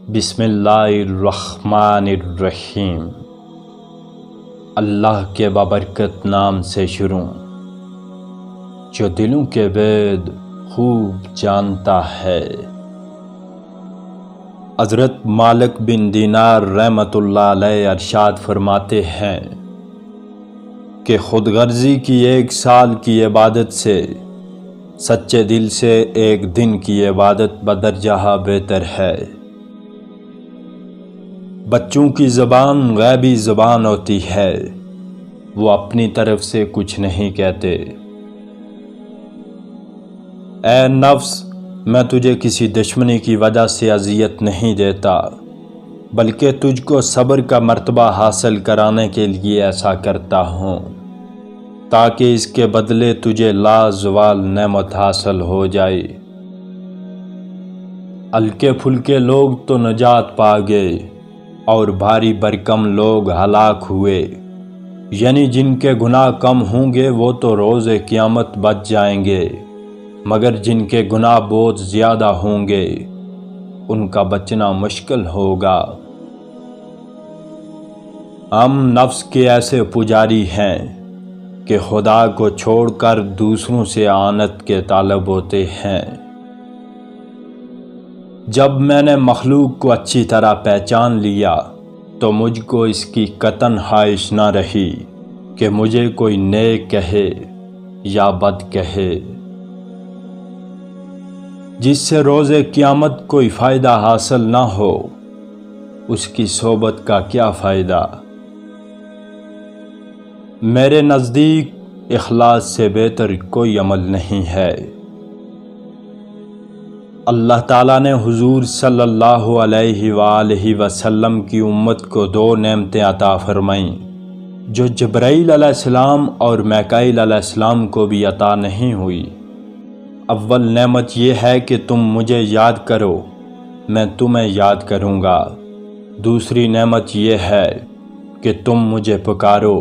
بسم اللہ الرحمن الرحیم۔ اللہ کے بابرکت نام سے شروع، جو دلوں کے بید خوب جانتا ہے۔ حضرت مالک بن دینار رحمۃ اللہ علیہ ارشاد فرماتے ہیں کہ خود غرضی کی 1 سال کی عبادت سے سچے دل سے 1 دن کی عبادت بدرجہ بہتر ہے۔ بچوں کی زبان غیبی زبان ہوتی ہے، وہ اپنی طرف سے کچھ نہیں کہتے۔ اے نفس، میں تجھے کسی دشمنی کی وجہ سے اذیت نہیں دیتا، بلکہ تجھ کو صبر کا مرتبہ حاصل کرانے کے لیے ایسا کرتا ہوں، تاکہ اس کے بدلے تجھے لازوال نعمت حاصل ہو جائے۔ ہلکے پھلکے لوگ تو نجات پا گئے اور بھاری بھرکم لوگ ہلاک ہوئے، یعنی جن کے گناہ کم ہوں گے وہ تو روز قیامت بچ جائیں گے، مگر جن کے گناہ بہت زیادہ ہوں گے ان کا بچنا مشکل ہوگا۔ ہم نفس کے ایسے پجاری ہیں کہ خدا کو چھوڑ کر دوسروں سے اعانت کے طالب ہوتے ہیں۔ جب میں نے مخلوق کو اچھی طرح پہچان لیا تو مجھ کو اس کی قطعاً خواہش نہ رہی کہ مجھے کوئی نیک کہے یا بد کہے۔ جس سے روز قیامت کوئی فائدہ حاصل نہ ہو، اس کی صحبت کا کیا فائدہ؟ میرے نزدیک اخلاص سے بہتر کوئی عمل نہیں ہے۔ اللہ تعالیٰ نے حضور صلی اللہ علیہ وآلہ وسلم کی امت کو 2 نعمتیں عطا فرمائیں، جو جبرائیل علیہ السلام اور میکائیل علیہ السلام کو بھی عطا نہیں ہوئی۔ اول نعمت یہ ہے کہ تم مجھے یاد کرو، میں تمہیں یاد کروں گا۔ دوسری نعمت یہ ہے کہ تم مجھے پکارو،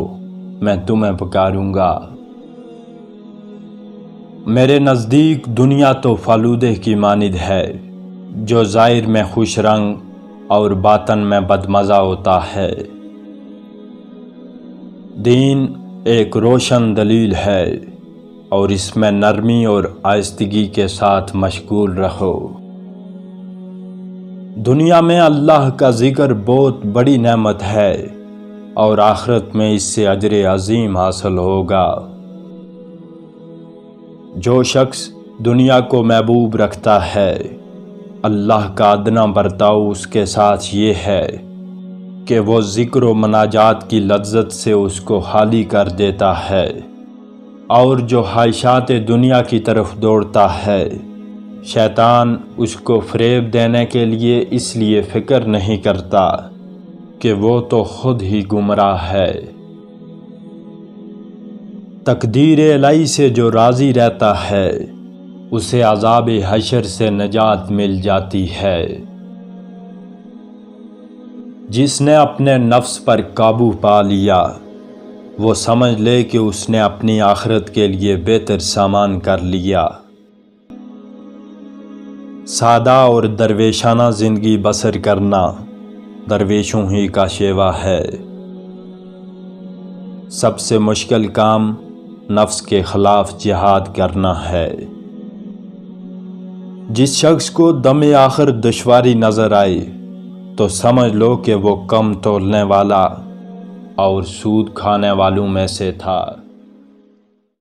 میں تمہیں پکاروں گا۔ میرے نزدیک دنیا تو فالودے کی مانند ہے، جو ظاہر میں خوش رنگ اور باطن میں بدمزہ ہوتا ہے۔ دین ایک روشن دلیل ہے اور اس میں نرمی اور آہستگی کے ساتھ مشغول رہو۔ دنیا میں اللہ کا ذکر بہت بڑی نعمت ہے اور آخرت میں اس سے اجر عظیم حاصل ہوگا۔ جو شخص دنیا کو محبوب رکھتا ہے، اللہ کا ادنا برتاؤ اس کے ساتھ یہ ہے کہ وہ ذکر و مناجات کی لذت سے اس کو خالی کر دیتا ہے، اور جو خواہشات دنیا کی طرف دوڑتا ہے، شیطان اس کو فریب دینے کے لیے اس لیے فکر نہیں کرتا کہ وہ تو خود ہی گمراہ ہے۔ تقدیر الہی سے جو راضی رہتا ہے، اسے عذاب حشر سے نجات مل جاتی ہے۔ جس نے اپنے نفس پر قابو پا لیا، وہ سمجھ لے کہ اس نے اپنی آخرت کے لیے بہتر سامان کر لیا۔ سادہ اور درویشانہ زندگی بسر کرنا درویشوں ہی کا شیوا ہے۔ سب سے مشکل کام نفس کے خلاف جہاد کرنا ہے۔ جس شخص کو دم آخر دشواری نظر آئے تو سمجھ لو کہ وہ کم تولنے والا اور سود کھانے والوں میں سے تھا۔